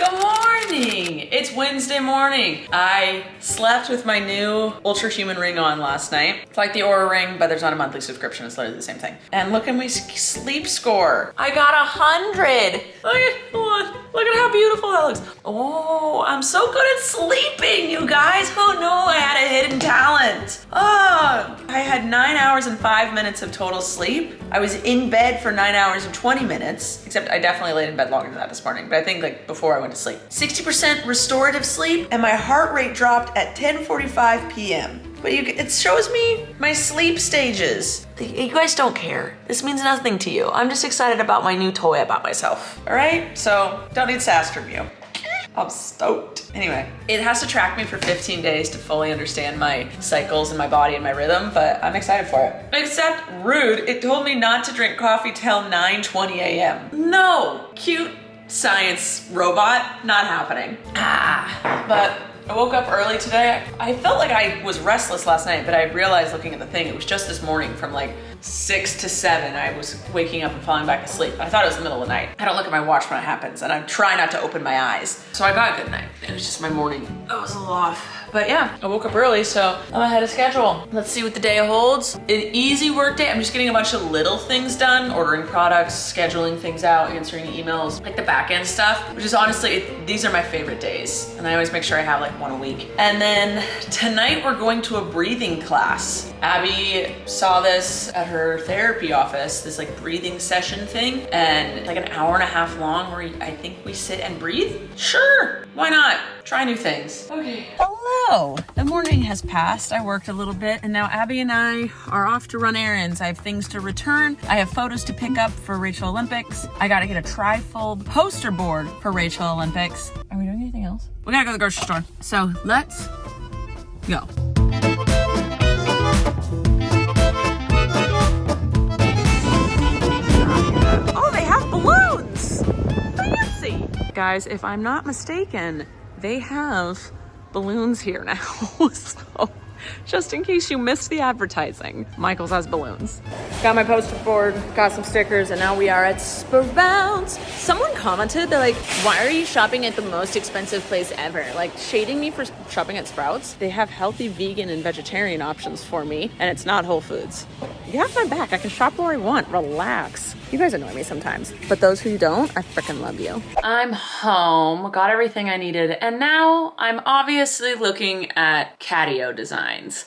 Good morning! It's Wednesday morning. I slept with my new Ultra Human ring on last night. It's like the Aura ring, but there's not a monthly subscription. It's literally the same thing. And look at my sleep score. I got 100. Look at how beautiful that looks. Oh, I'm so good at sleeping, you guys. Who knew I had a hidden talent? Oh, I had 9 hours and 5 minutes of total sleep. I was in bed for 9 hours and 20 minutes, except I definitely laid in bed longer than that this morning, but I think like before I went to sleep. 60% restorative sleep, and my heart rate dropped at 10:45 p.m. But it shows me my sleep stages. You guys don't care. This means nothing to you. I'm just excited about my new toy about myself. All right? So don't need sass from you. I'm stoked. Anyway, it has to track me for 15 days to fully understand my cycles and my body and my rhythm, but I'm excited for it. Except rude, it told me not to drink coffee till 9:20 a.m. No, cute science robot, not happening. But I woke up early today. I felt like I was restless last night, but I realized looking at the thing, it was just this morning from like 6 to 7. I was waking up and falling back asleep. I thought it was the middle of the night. I don't look at my watch when it happens, and I try not to open my eyes. So I got a good night. It was just my morning. I was a little off. But yeah, I woke up early, so I'm ahead of schedule. Let's see what the day holds. An easy work day. I'm just getting a bunch of little things done, ordering products, scheduling things out, answering emails, like the back end stuff, which is honestly, these are my favorite days. And I always make sure I have like one a week. And then tonight we're going to a breathing class. Abby saw this at her therapy office, this like breathing session thing, and like an hour and a half long where I think we sit and breathe. Sure, why not? Try new things. Okay. Hello. The morning has passed. I worked a little bit, and now Abby and I are off to run errands. I have things to return. I have photos to pick up for Rachel Olympics. I gotta get a trifold poster board for Rachel Olympics. Are we doing anything else? We gotta go to the grocery store. So let's go. Oh, they have balloons! Fancy! Guys, if I'm not mistaken, they have balloons here now. So just in case you missed the advertising, Michael's has balloons. Got my poster board, got some stickers, and now we are at Sprouts. Someone commented, they're like, why are you shopping at the most expensive place ever? Like shading me for shopping at Sprouts. They have healthy vegan and vegetarian options for me, and it's not Whole Foods. You have my back. I can shop where I want. Relax. You guys annoy me sometimes, but those who don't, I freaking love you. I'm home, got everything I needed, and now I'm obviously looking at catio designs.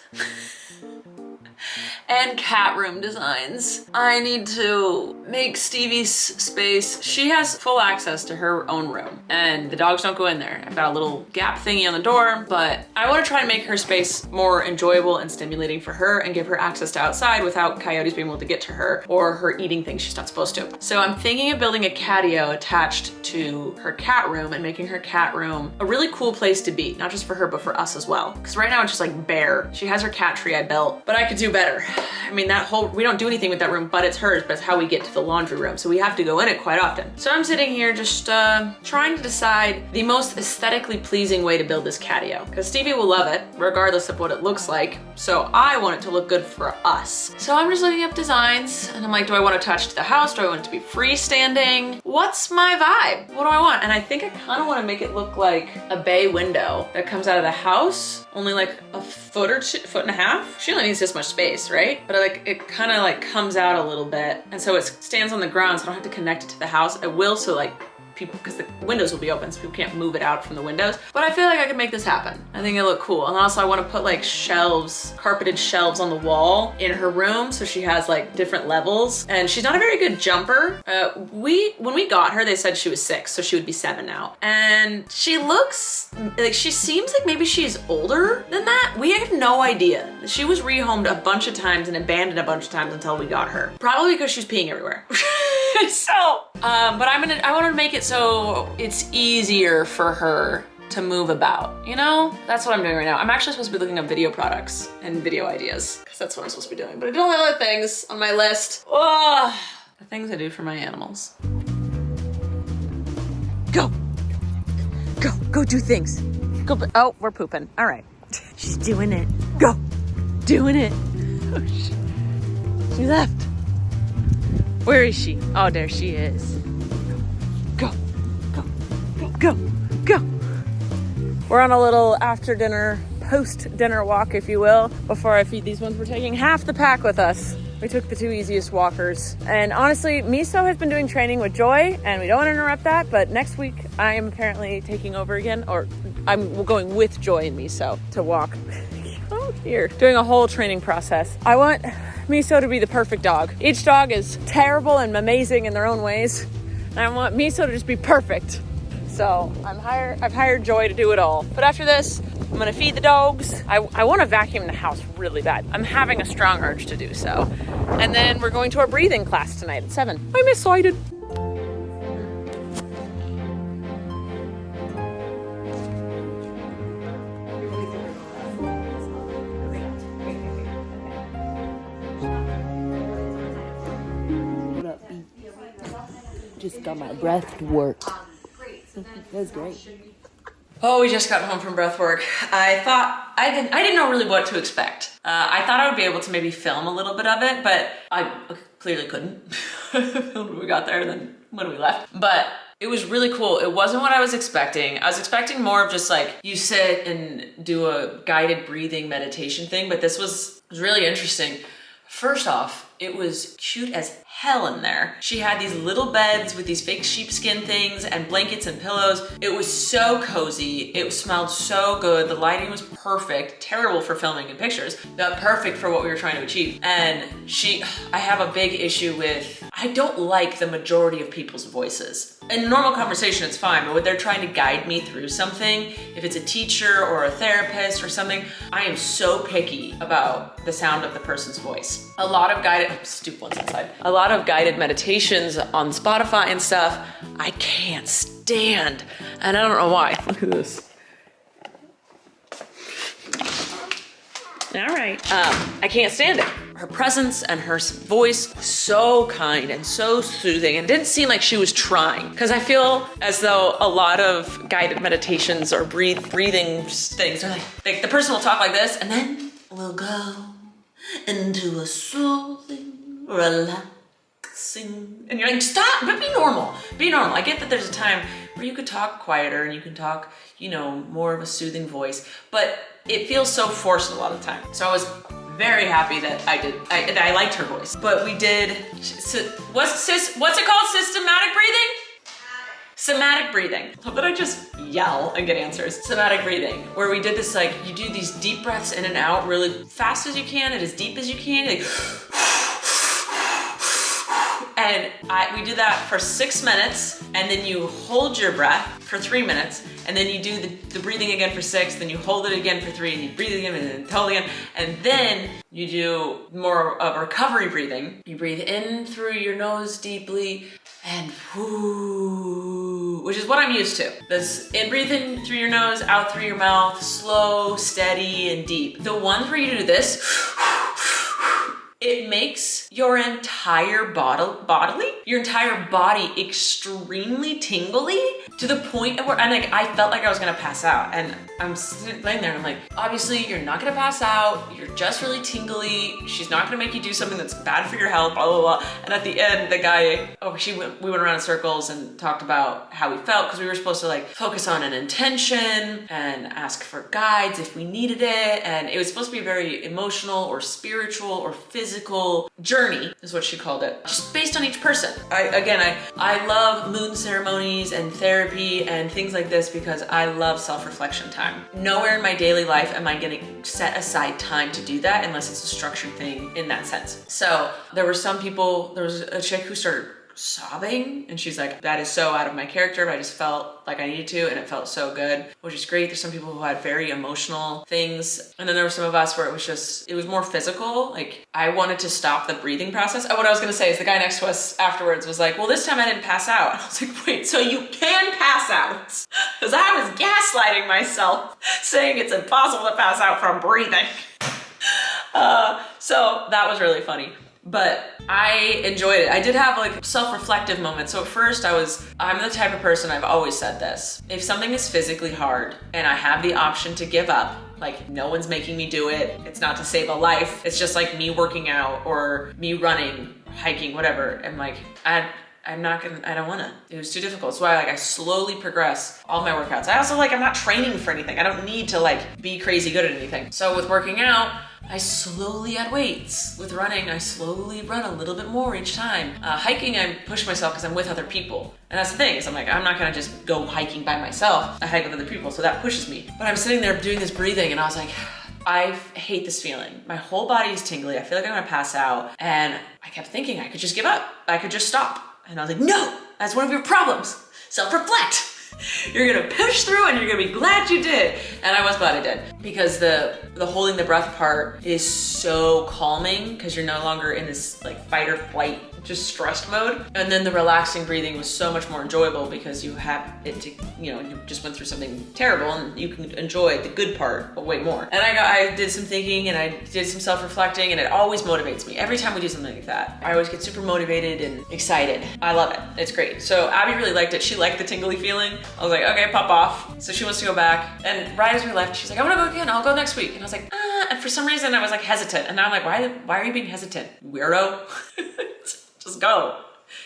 And cat room designs. I need to make Stevie's space. She has full access to her own room, and the dogs don't go in there. I've got a little gap thingy on the door, but I want to try and make her space more enjoyable and stimulating for her and give her access to outside without coyotes being able to get to her or her eating things she's not supposed to. So I'm thinking of building a catio attached to her cat room and making her cat room a really cool place to be, not just for her, but for us as well. Because right now it's just like bare. She has her cat tree I built, but I could do better. I mean, we don't do anything with that room, but it's hers, but it's how we get to the laundry room. So we have to go in it quite often. So I'm sitting here just trying to decide the most aesthetically pleasing way to build this catio, because Stevie will love it regardless of what it looks like. So I want it to look good for us. So I'm just looking up designs, and I'm like, do I want to touch the house? Do I want it to be freestanding? What's my vibe? What do I want? And I think I kind of want to make it look like a bay window that comes out of the house, only like a foot and a half. She only needs this much space, right? But like it kind of like comes out a little bit, and so it stands on the ground, so I don't have to connect it to the house. I will, so like people, because the windows will be open, so people can't move it out from the windows. But I feel like I can make this happen. I think it'll look cool. And also I want to put like shelves, carpeted shelves on the wall in her room, so she has like different levels. And she's not a very good jumper. When we got her, they said she was 6, so she would be 7 now. And she looks like, she seems like maybe she's older than that. We have no idea. She was rehomed a bunch of times and abandoned a bunch of times until we got her. Probably because she's peeing everywhere. So, but I want to make it so it's easier for her to move about, you know? That's what I'm doing right now. I'm actually supposed to be looking up video products and video ideas, because that's what I'm supposed to be doing. But I don't have other things on my list. Oh, the things I do for my animals. Go. Go do things. Go, oh, we're pooping. All right. She's doing it. Go. Doing it. Oh, she left. Where is she? Oh, there she is. Go. Go. We're on a little after dinner, post dinner walk, if you will, before I feed these ones. We're taking half the pack with us. We took the 2 easiest walkers. And honestly, Miso has been doing training with Joy, and we don't want to interrupt that, but next week I am apparently taking over again, or I'm going with Joy and Miso to walk. Oh dear. Doing a whole training process. I want Miso to be the perfect dog. Each dog is terrible and amazing in their own ways, and I want Miso to just be perfect. So I've hired Joy to do it all. But after this, I'm gonna feed the dogs. I wanna vacuum the house really bad. I'm having a strong urge to do so. And then we're going to our breathing class tonight at 7. I'm excited. What up, B? Just got my breath to work. That was great. Oh, we just got home from breath work. I didn't know really what to expect. I thought I would be able to maybe film a little bit of it, but I clearly couldn't. When we got there and then when we left. But it was really cool. It wasn't what I was expecting. I was expecting more of just like you sit and do a guided breathing meditation thing, but this was really interesting. First off, it was cute as hell in there. She had these little beds with these fake sheepskin things and blankets and pillows. It was so cozy. It smelled so good. The lighting was perfect. Terrible for filming and pictures, but perfect for what we were trying to achieve. And I have a big issue with, I don't like the majority of people's voices. In normal conversation, it's fine, but when they're trying to guide me through something, if it's a teacher or a therapist or something, I am so picky about the sound of the person's voice. A lot of guided meditations on Spotify and stuff, I can't stand. And I don't know why. Look at this. All right. I can't stand it. Her presence and her voice, so kind and so soothing, and didn't seem like she was trying. Because I feel as though a lot of guided meditations or breathing things are like the person will talk like this, and then we'll go into a soothing, relaxing, and you're like, stop, but be normal. Be normal. I get that there's a time where you could talk quieter and you can talk, more of a soothing voice, but it feels so forced a lot of the time. So I was very happy that I liked her voice. But we did, what's it called? Systematic breathing? Somatic breathing. Love that I just yell and get answers. Somatic breathing, where we did this, you do these deep breaths in and out really fast as you can and as deep as you can. And we do that for 6 minutes, and then you hold your breath for 3 minutes, and then you do the breathing again for 6, then you hold it again for 3, and you breathe again, and then hold again, and then you do more of recovery breathing. You breathe in through your nose deeply, and whoo, which is what I'm used to. This in breathing through your nose, out through your mouth, slow, steady, and deep. The one where you do this, it makes your entire your entire body extremely tingly to the point where I felt like I was gonna pass out. And I'm sitting there and I'm like, obviously you're not gonna pass out. You're just really tingly. She's not gonna make you do something that's bad for your health, blah, blah, blah. And at the end, the guy, we went around in circles and talked about how we felt, because we were supposed to focus on an intention and ask for guides if we needed it. And it was supposed to be a very emotional or spiritual or physical journey, is what she called it, just based on each person. I love moon ceremonies and therapy and things like this because I love self-reflection time. Nowhere in my daily life am I gonna set aside time to do that unless it's a structured thing in that sense. So there was a chick who started sobbing, and she's like, that is so out of my character, but I just felt like I needed to, and it felt so good, which is great. There's some people who had very emotional things, and then there were some of us where it was more physical. I wanted to stop the breathing process. What I was gonna say is the guy next to us afterwards was like, well, this time I didn't pass out. And I was like, wait, so you can pass out? Because I was gaslighting myself saying it's impossible to pass out from breathing. So that was really funny. But I enjoyed it. I did have self-reflective moments. So at first I'm the type of person, I've always said this, if something is physically hard and I have the option to give up, no one's making me do it, it's not to save a life, it's just me working out or me running, hiking, whatever, and I don't wanna. It was too difficult. So I slowly progress all my workouts. I also I'm not training for anything. I don't need to be crazy good at anything. So with working out, I slowly add weights. With running, I slowly run a little bit more each time. Hiking, I push myself because I'm with other people. And that's the thing, is I'm not gonna just go hiking by myself. I hike with other people, so that pushes me. But I'm sitting there doing this breathing and I was like, I hate this feeling. My whole body is tingly. I feel like I'm gonna pass out. And I kept thinking I could just give up. I could just stop. And I was like, no, that's one of your problems. Self-reflect. You're gonna push through and you're gonna be glad you did. And I was glad I did, because the holding the breath part is so calming because you're no longer in this fight or flight, just stressed mode. And then the relaxing breathing was so much more enjoyable because you have it to, you just went through something terrible and you can enjoy the good part way more. And I did some thinking and I did some self-reflecting, and it always motivates me. Every time we do something like that, I always get super motivated and excited. I love it. It's great. So Abby really liked it. She liked the tingly feeling. I was like, okay, pop off. So she wants to go back. And right as we left, she's like, I wanna go again. I'll go next week. And I was like, and for some reason I was hesitant. And now I'm like, why are you being hesitant? Weirdo. Just go.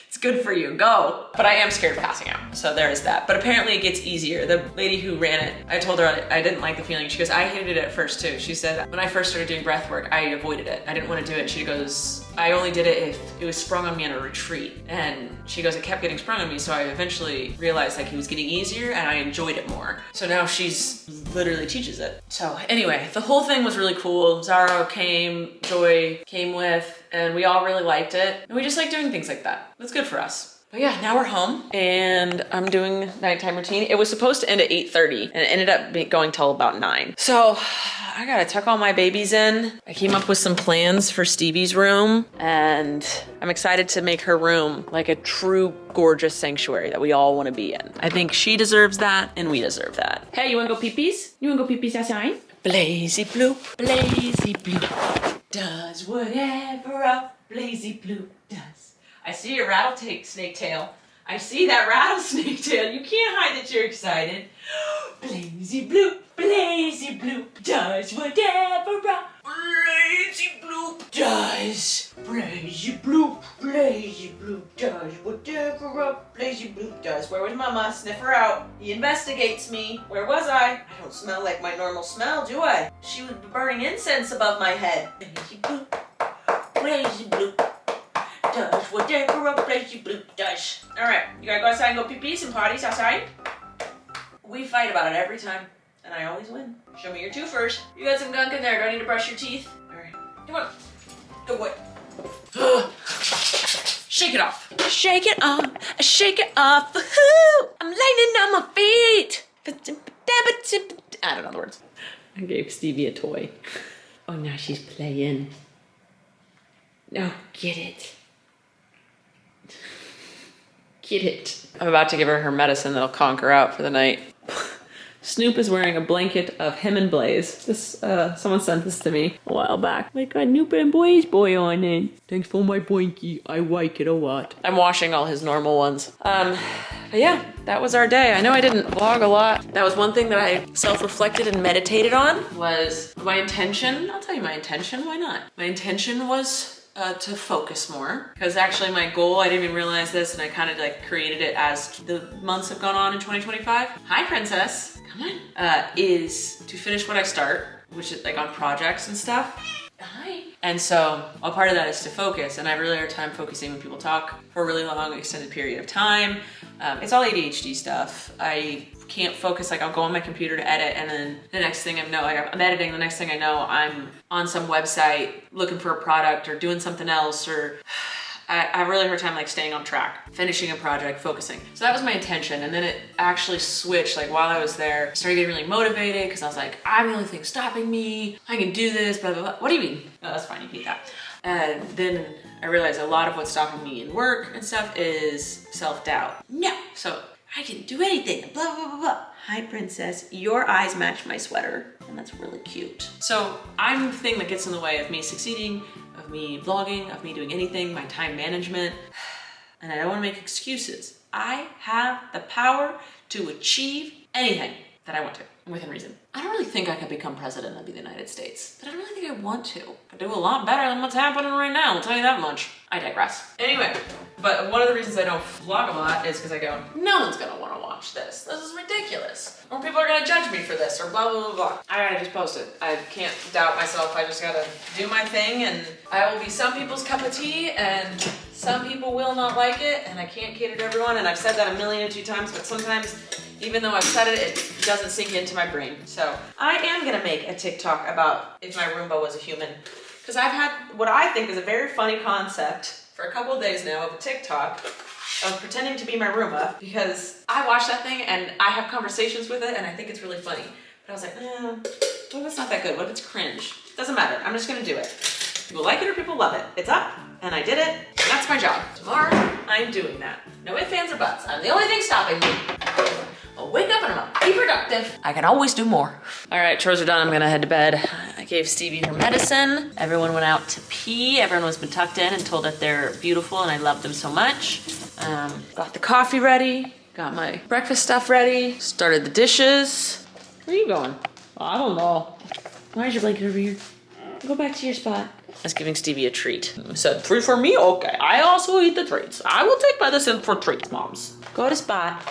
It's good for you, go. But I am scared of passing out, so there is that. But apparently it gets easier. The lady who ran it, I told her I didn't like the feeling. She goes, I hated it at first too. She said, when I first started doing breath work, I avoided it. I didn't want to do it. She goes, I only did it if it was sprung on me in a retreat. And she goes, it kept getting sprung on me, so I eventually realized it was getting easier and I enjoyed it more. So now she's literally teaches it. So anyway, the whole thing was really cool. Zara came, Joy came with, and we all really liked it. And we just like doing things like that. It's good for us. But yeah, now we're home and I'm doing nighttime routine. It was supposed to end at 8:30 and it ended up going till about 9. So I gotta tuck all my babies in. I came up with some plans for Stevie's room and I'm excited to make her room like a true gorgeous sanctuary that we all wanna be in. I think she deserves that and we deserve that. Hey, you wanna go pee-pees? You wanna go pee-pees outside? Blazy bloop, blazy bloop, does whatever a blazy bloop does. I see your rattlesnake tail. I see that rattlesnake tail. You can't hide that you're excited. Blazy bloop does whatever a blazy bloop does. Blazy bloop does whatever a blazy bloop does. Where was Mama? Sniff her out. He investigates me. Where was I? I don't smell like my normal smell, do I? She was burning incense above my head. Blazy bloop does whatever a blazy bloop does. All right, you gotta go outside and go pee-pees and potties outside. We fight about it every time, and I always win. Show me your twofers. You got some gunk in there. Do I need to brush your teeth? All right, come on. Do it. Shake it off. Shake it off. Shake it off. Woo-hoo! I'm landing on my feet. I don't know the words. I gave Stevie a toy. Oh, now she's playing. No, get it. Get it. I'm about to give her medicine that'll conk her out for the night. Snoop is wearing a blanket of him and Blaze. This, someone sent this to me a while back. I got Snoop and Blaze boy on it. Thanks for my blankie. I like it a lot. I'm washing all his normal ones. But yeah, that was our day. I know I didn't vlog a lot. That was one thing that I self-reflected and meditated on was my intention. I'll tell you my intention, why not? My intention was to focus more, because actually my goal, I didn't even realize this, and I kind of created it as the months have gone on in 2025. Hi, princess, come on. Is to finish what I start, which is on projects and stuff. Hi. And so a part of that is to focus, and I have really hard time focusing when people talk for a really long extended period of time. It's all ADHD stuff. I can't focus, I'll go on my computer to edit, and then the next thing I know, I'm editing, the next thing I know, I'm on some website looking for a product or doing something else, or I have a really hard time staying on track, finishing a project, focusing. So that was my intention, and then it actually switched, while I was there, I started getting really motivated because I was like, I'm the only thing stopping me, I can do this, blah, blah, blah. What do you mean? No, that's fine, you hate that. And then I realized a lot of what's stopping me in work and stuff is self-doubt. No, so I can do anything, blah, blah, blah, blah. Hi, princess, your eyes match my sweater, and that's really cute. So I'm the thing that gets in the way of me succeeding, of me vlogging, of me doing anything, my time management, and I don't wanna make excuses. I have the power to achieve anything. that I want to, within reason. I don't really think I could become president of the United States, but I don't really think I want to. I do a lot better than what's happening right now, I'll tell you that much. I digress. Anyway, but one of the reasons I don't vlog a lot is because I go, no one's gonna wanna watch this. This is ridiculous. Or people are gonna judge me for this, or blah, blah, blah, blah. I gotta just post it. I can't doubt myself. I just gotta do my thing, and I will be some people's cup of tea, and some people will not like it, and I can't cater to everyone, and I've said that 1,000,002 times, but sometimes, even though I've said it, it doesn't sink into my brain. So I am gonna make a TikTok about if my Roomba was a human. Because I've had what I think is a very funny concept for a couple of days now of a TikTok of pretending to be my Roomba, because I watch that thing and I have conversations with it and I think it's really funny. But I was like, what if it's not that good? What if it's cringe? Doesn't matter, I'm just gonna do it. People like it or people love it. It's up, and I did it, and that's my job. Tomorrow, I'm doing that. No ifs, ands, or buts. I'm the only thing stopping me. I'll wake up and I'm gonna be productive. I can always do more. All right, chores are done, I'm gonna head to bed. I gave Stevie her medicine. Everyone went out to pee. Everyone has been tucked in and told that they're beautiful and I love them so much. Got the coffee ready, got my breakfast stuff ready, started the dishes. Where are you going? Oh, I don't know. Why is your blanket over here? Go back to your spot. I was giving Stevie a treat. I said, treat for me? Okay, I also eat the treats. I will take medicine for treats, moms. Go to spot.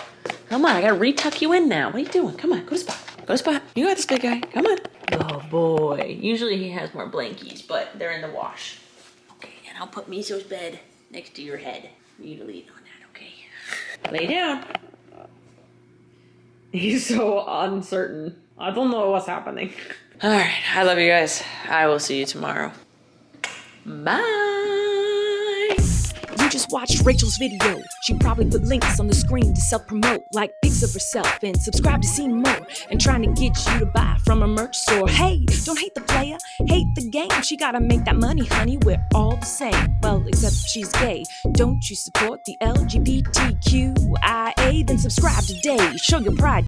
Come on, I gotta retuck you in now. What are you doing? Come on, go to spot. Go to spot. You got this, big guy. Come on. Oh boy. Usually he has more blankies, but they're in the wash. Okay, and I'll put Miso's bed next to your head for you to lean on that, okay? Lay down. He's so uncertain. I don't know what's happening. All right, I love you guys. I will see you tomorrow. Bye. You just watched Rachel's video. She probably put links on the screen to self-promote, like pics of herself, and subscribe to see more, and trying to get you to buy from a merch store. Hey, don't hate the player, hate the game. She gotta make that money, honey, we're all the same. Well, except she's gay. Don't you support the LGBTQIA? Then subscribe today, show your pride.